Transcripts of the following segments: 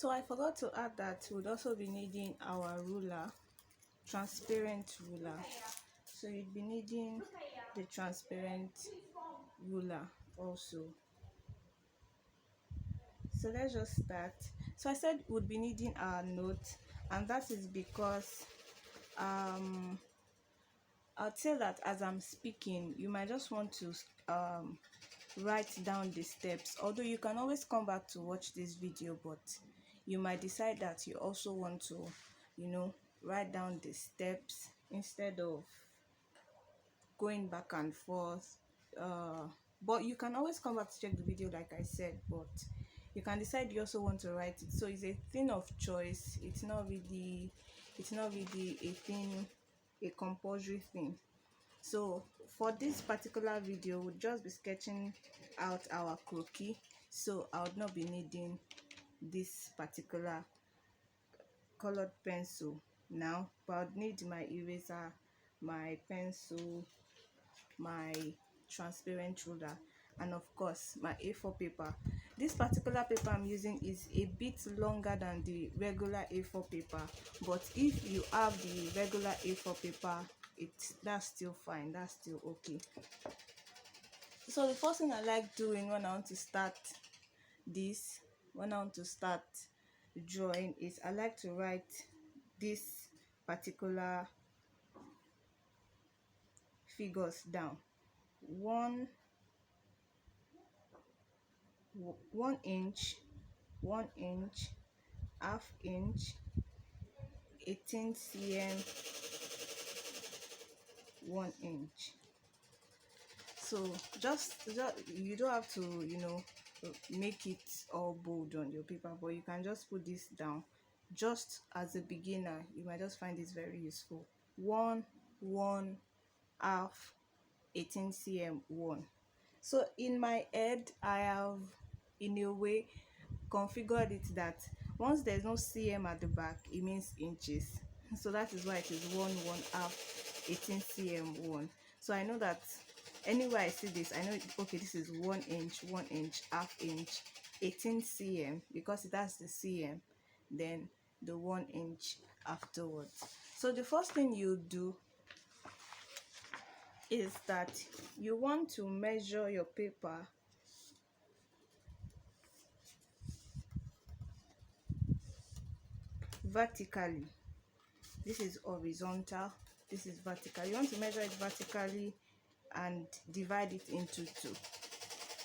So I forgot to add that we'd also be needing our ruler, transparent ruler. So you'd be needing the transparent ruler also. So let's just start. So I said we'd be needing our note, and that is because I'd say that as I'm speaking, you might just want to write down the steps, although you can always come back to watch this video, but you might decide that you also want to, write down the steps instead of going back and forth. But you can always come back to check the video, like I said, but you can decide you also want to write it. So it's a thing of choice. It's not really a thing, a compulsory thing. So for this particular video, we'll just be sketching out our croquis. So I would not be needing this particular colored pencil now, but I'd need my eraser, my pencil, my transparent ruler, and of course my A4 paper. This particular paper I'm using is a bit longer than the regular A4 paper, but if you have the regular A4 paper, that's still fine, that's still okay. So the first thing I like doing when I want to start drawing is I like to write this particular figures down. One inch, 1 inch, half inch, 18 cm, 1 inch. So just you don't have to make it all bold on your paper, but you can just put this down. Just as a beginner, you might just find this very useful. One half, 18 cm, 1. So in my head, I have in a way configured it that once there's no cm at the back, it means inches. So that is why it is 1 half, 18 cm, 1. So I know that anywhere I see this, I know okay, this is 1 inch, 1 inch, half inch, 18 cm, because it has the cm, then the 1 inch afterwards. So the first thing you do is that you want to measure your paper vertically. This is horizontal, this is vertical. You want to measure it vertically and divide it into 2.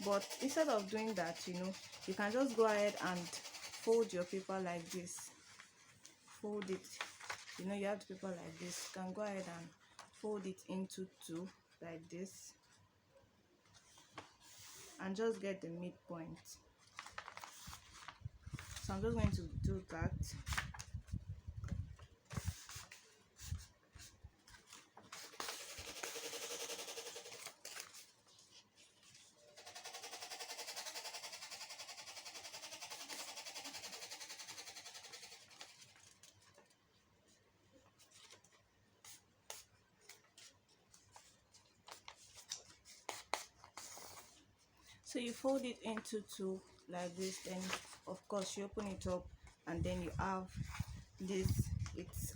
But instead of doing that, you can just go ahead and fold your paper like this. Fold it, you have the paper like this. You can go ahead and fold it into 2 like this, and just get the midpoint. So I'm just going to do that. So you fold it into 2 like this, then of course you open it up, and then you have this. It's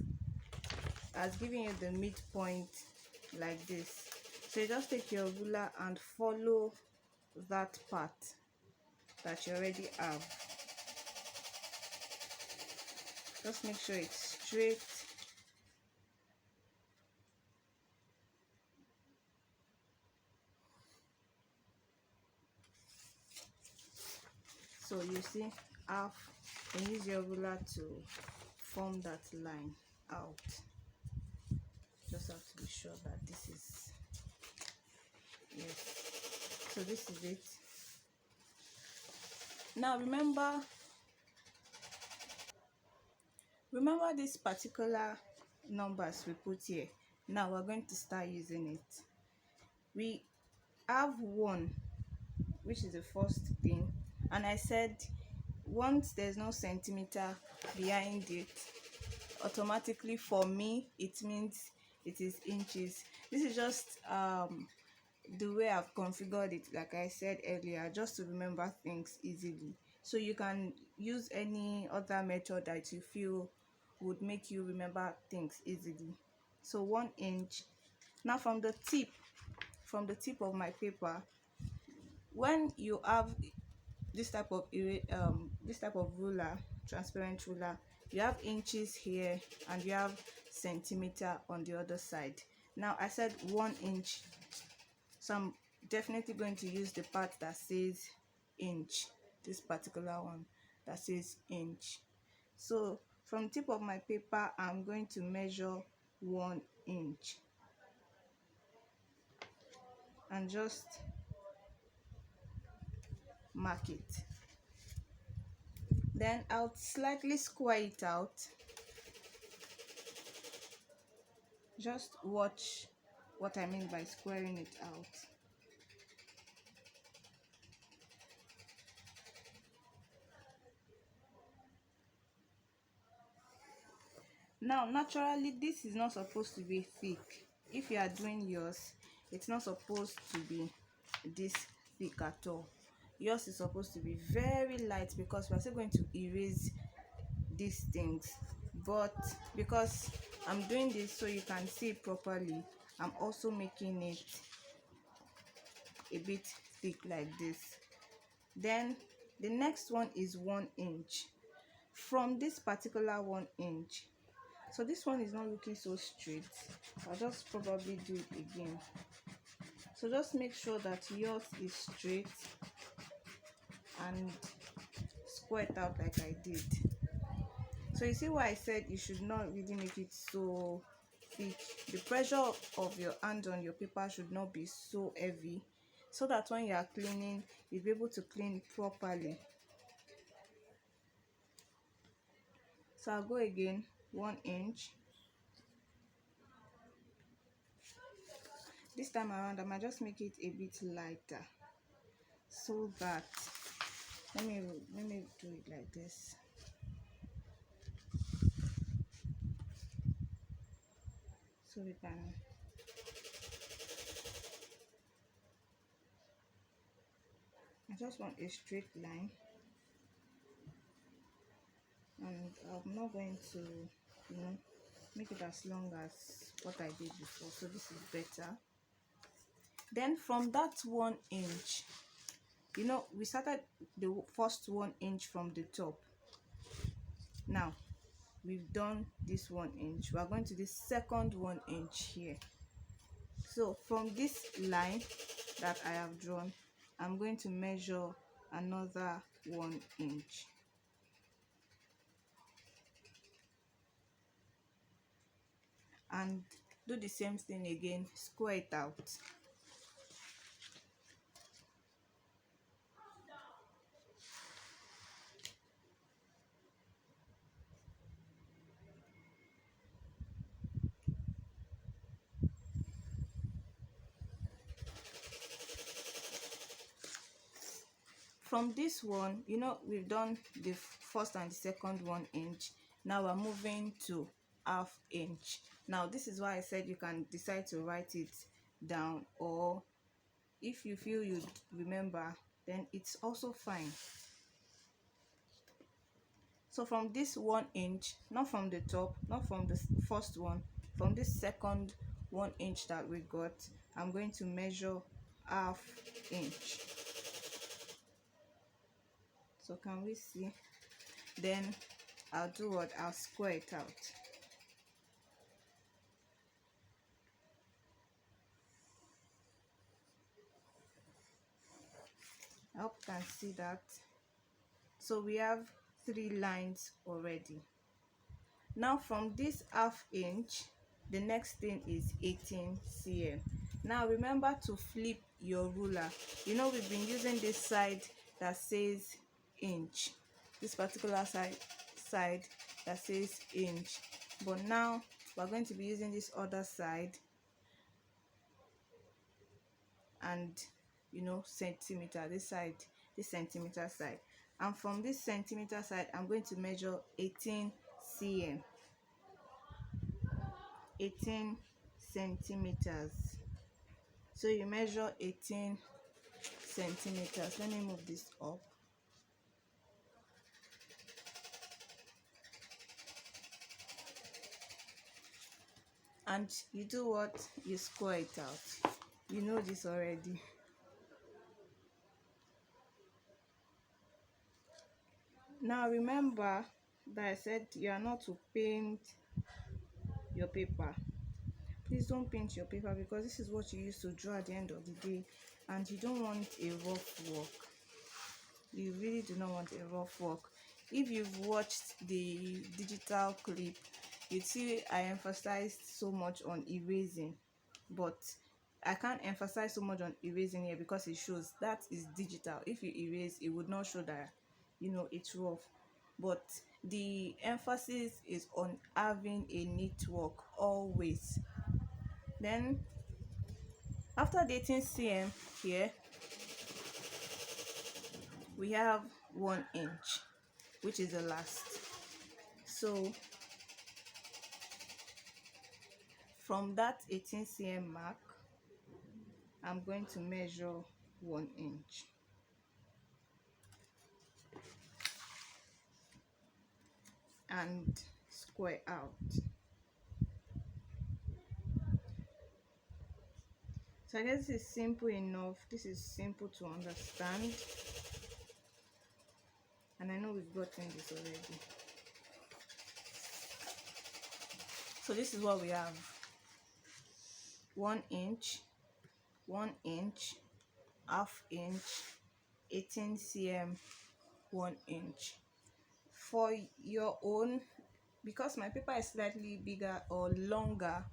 as giving you the midpoint like this. So you just take your ruler and follow that part that you already have. Just make sure it's straight. So you see half, and use your ruler to form that line out. Just have to be sure that this is, yes, so this is it. Now remember this particular numbers we put here. Now we're going to start using it. We have 1, which is the first thing, and I said once there's no centimeter behind it, automatically for me it means it is inches. This is just the way I've configured it, like I said earlier, just to remember things easily. So you can use any other method that you feel would make you remember things easily. So 1 inch. Now from the tip of my paper, when you have this type of ruler, transparent ruler, you have inches here and you have centimeter on the other side. Now I said 1 inch, so I'm definitely going to use the part that says inch, this particular one that says inch. So from the tip of my paper, I'm going to measure 1 inch and just mark it. Then I'll slightly square it out. Just watch what I mean by squaring it out. Now naturally this is not supposed to be thick. If you are doing yours, it's not supposed to be this thick at all. Yours is supposed to be very light because we are still going to erase these things. But because I'm doing this so you can see it properly, I'm also making it a bit thick like this. Then the next one is 1 inch. From this particular 1 inch, so this one is not looking so straight, I'll just probably do it again. So just make sure that yours is straight and square it out like I did. So you see why I said you should not really make it so thick. The pressure of your hand on your paper should not be so heavy, so that when you are cleaning, you'll be able to clean properly. So I'll go again, 1 inch. This time around I might just make it a bit lighter, so that let me do it like this. So we can I just want a straight line, and I'm not going to make it as long as what I did before, so this is better. Then from that 1 inch, we started the first 1 inch from the top. Now we've done this 1 inch, we are going to the second 1 inch here. So from this line that I have drawn, I'm going to measure another 1 inch. And do the same thing again, square it out. From this one, we've done the first and the second 1 inch. Now we're moving to ½ inch. Now this is why I said you can decide to write it down, or if you feel you remember, then it's also fine. So from this 1 inch, not from the top, not from the first one, from this second 1 inch that we got, I'm going to measure ½ inch. So can we see? Then I'll do what? I'll square it out. I hope you can see that. So we have 3 lines already. Now from this ½ inch, the next thing is 18 cm. Now remember to flip your ruler. We've been using this side that says inch, this particular side that says inch, but now we're going to be using this other side and centimeter, this centimeter side. And from this centimeter side, I'm going to measure 18 cm, 18 centimeters. So you measure 18 centimeters. Let me move this up. and you do what? You square it out. You know this already. Now remember that I said you are not to paint your paper. Please don't paint your paper, because this is what you use to draw at the end of the day, and you don't want a rough work. You really do not want a rough work. If you've watched the digital clip, you'd see I emphasized so much on erasing, but I can't emphasize so much on erasing here because it shows that is digital. If you erase, it would not show that it's rough. But the emphasis is on having a neat work always. Then after the 18 cm here, we have 1 inch, which is the last. So from that 18 cm mark, I'm going to measure 1 inch. And square out. So I guess this is simple enough. This is simple to understand. And I know we've gotten this already. So this is what we have. 1 inch, 1 inch, half inch, 18 cm, 1 inch. For your own, because my paper is slightly bigger or longer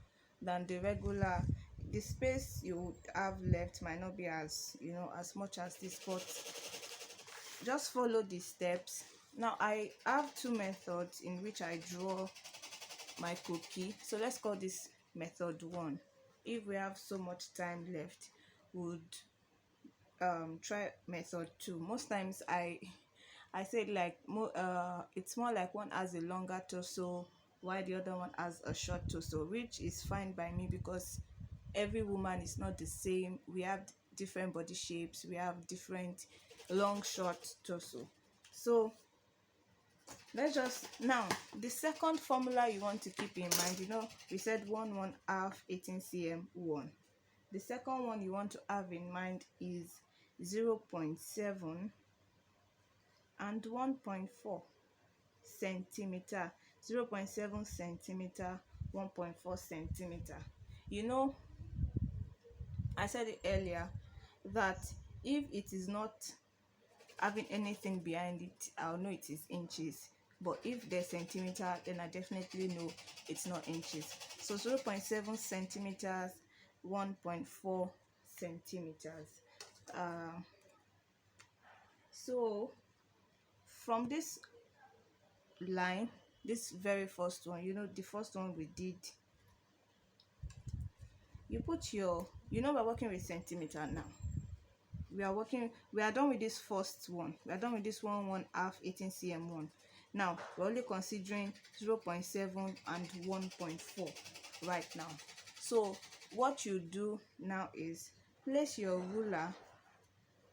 than the regular, the space you would have left might not be as as much as this, but just follow the steps. Now I have 2 methods in which I draw my croquis, so let's call this method 1. If we have so much time left, would try method 2. Most times I said like it's more like one has a longer torso while the other one has a short torso, which is fine by me because every woman is not the same. We have different body shapes, we have different long, short torso. So let's just now, the second formula you want to keep in mind, we said 1/1/2 18 cm 1. The second one you want to have in mind is 0.7 and 1.4 centimeter. 0.7 centimeter, 1.4 centimeter. I said it earlier that if it is not having anything behind it, I'll know it is inches, but if there's centimeter, then I definitely know it's not inches. So 0.7 centimeters, 1.4 centimeters. So from this line, this very first one, the first one we did, you put your, we're working with centimeter now. We are done with this first one. We are done with this 1/1/2 18 cm 1. Now we're only considering 0.7 and 1.4 right now. So what you do now is place your ruler,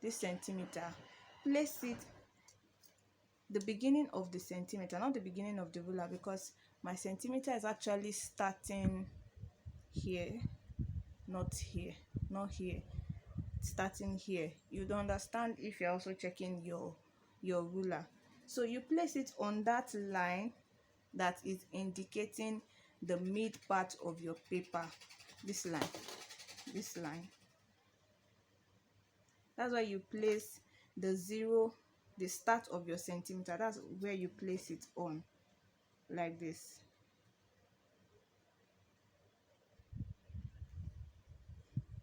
this centimeter, place it the beginning of the centimeter, not the beginning of the ruler, because my centimeter is actually starting here, not here, not here, starting here. You'd understand if you're also checking your ruler. So you place it on that line that is indicating the mid part of your paper. This line, that's why you place the 0, the start of your centimeter. That's where you place it on, like this.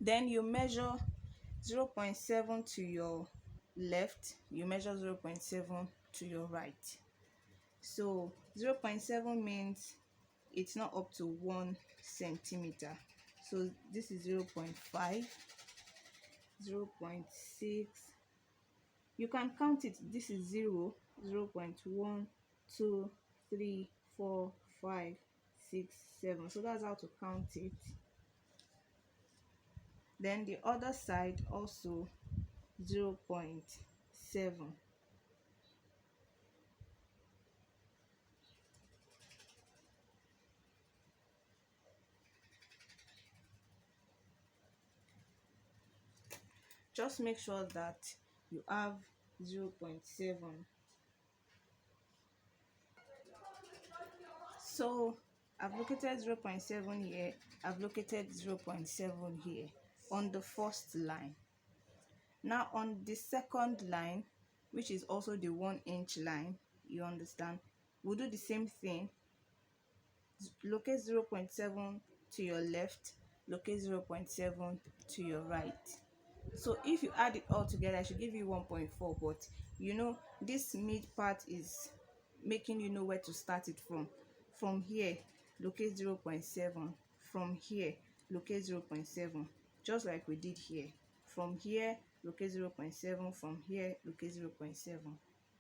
Then you measure 0.7 to your left, you measure 0.7 to your right. So 0.7 means it's not up to 1 centimeter. So this is 0.5, 0.6. You can count it. This is 0, 0.1, 2, 3, 4, 5, 6, 7. So that's how to count it. Then the other side also 0.7. just make sure that you have 0.7. So I've located 0.7 here, I've located 0.7 here on the first line. Now on the second line, which is also the 1-inch line, you understand, we'll do the same thing. Locate 0.7 to your left, locate 0.7 to your right. So if you add it all together, I should give you 1.4, but you know this mid part is making you know where to start it from. From here, locate 0.7. From here, locate 0.7, just like we did here. From here, locate 0.7. From here, locate 0.7.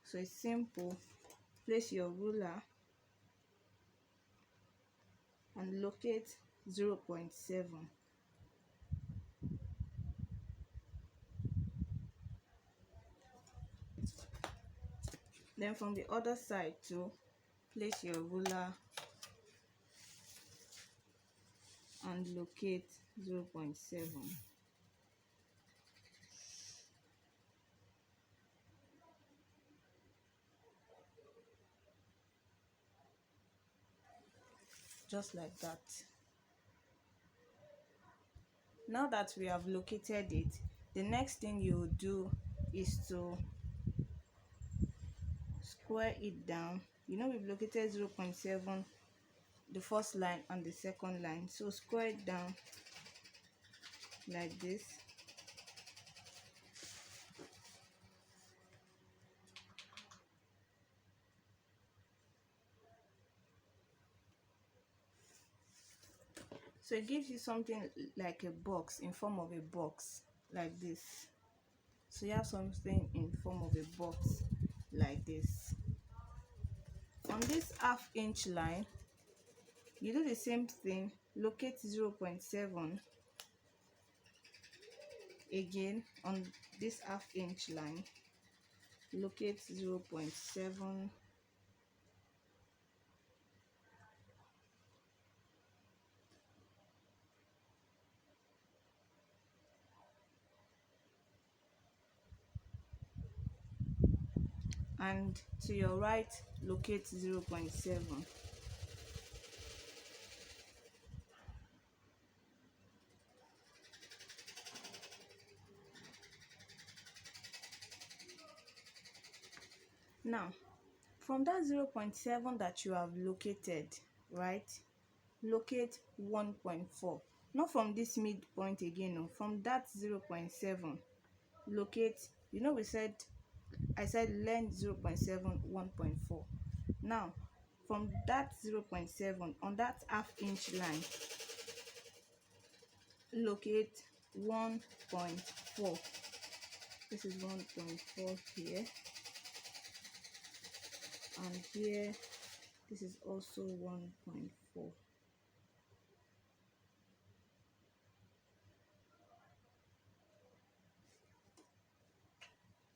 So it's simple. Place your ruler and locate 0.7. Then from the other side too, place your ruler and locate 0.7. Just like that. Now that we have located it, the next thing you do is to square it down. You know we've located 0.7, the first line and the second line, so square it down like this. So it gives you something like a box, in form of a box like this. So you have something in form of a box like this. On this 1/2 inch line, you do the same thing. Locate 0.7 again on this 1/2 inch line. Locate 0.7. And to your right, locate 0.7. Now from that 0.7 that you have located, right, locate 1.4. Not from this midpoint again, no, from that 0.7 locate, you know I said length 0.7, 1.4. Now from that 0.7 on that 1/2 inch line, locate 1.4. This is 1.4 here, and here this is also 1.4.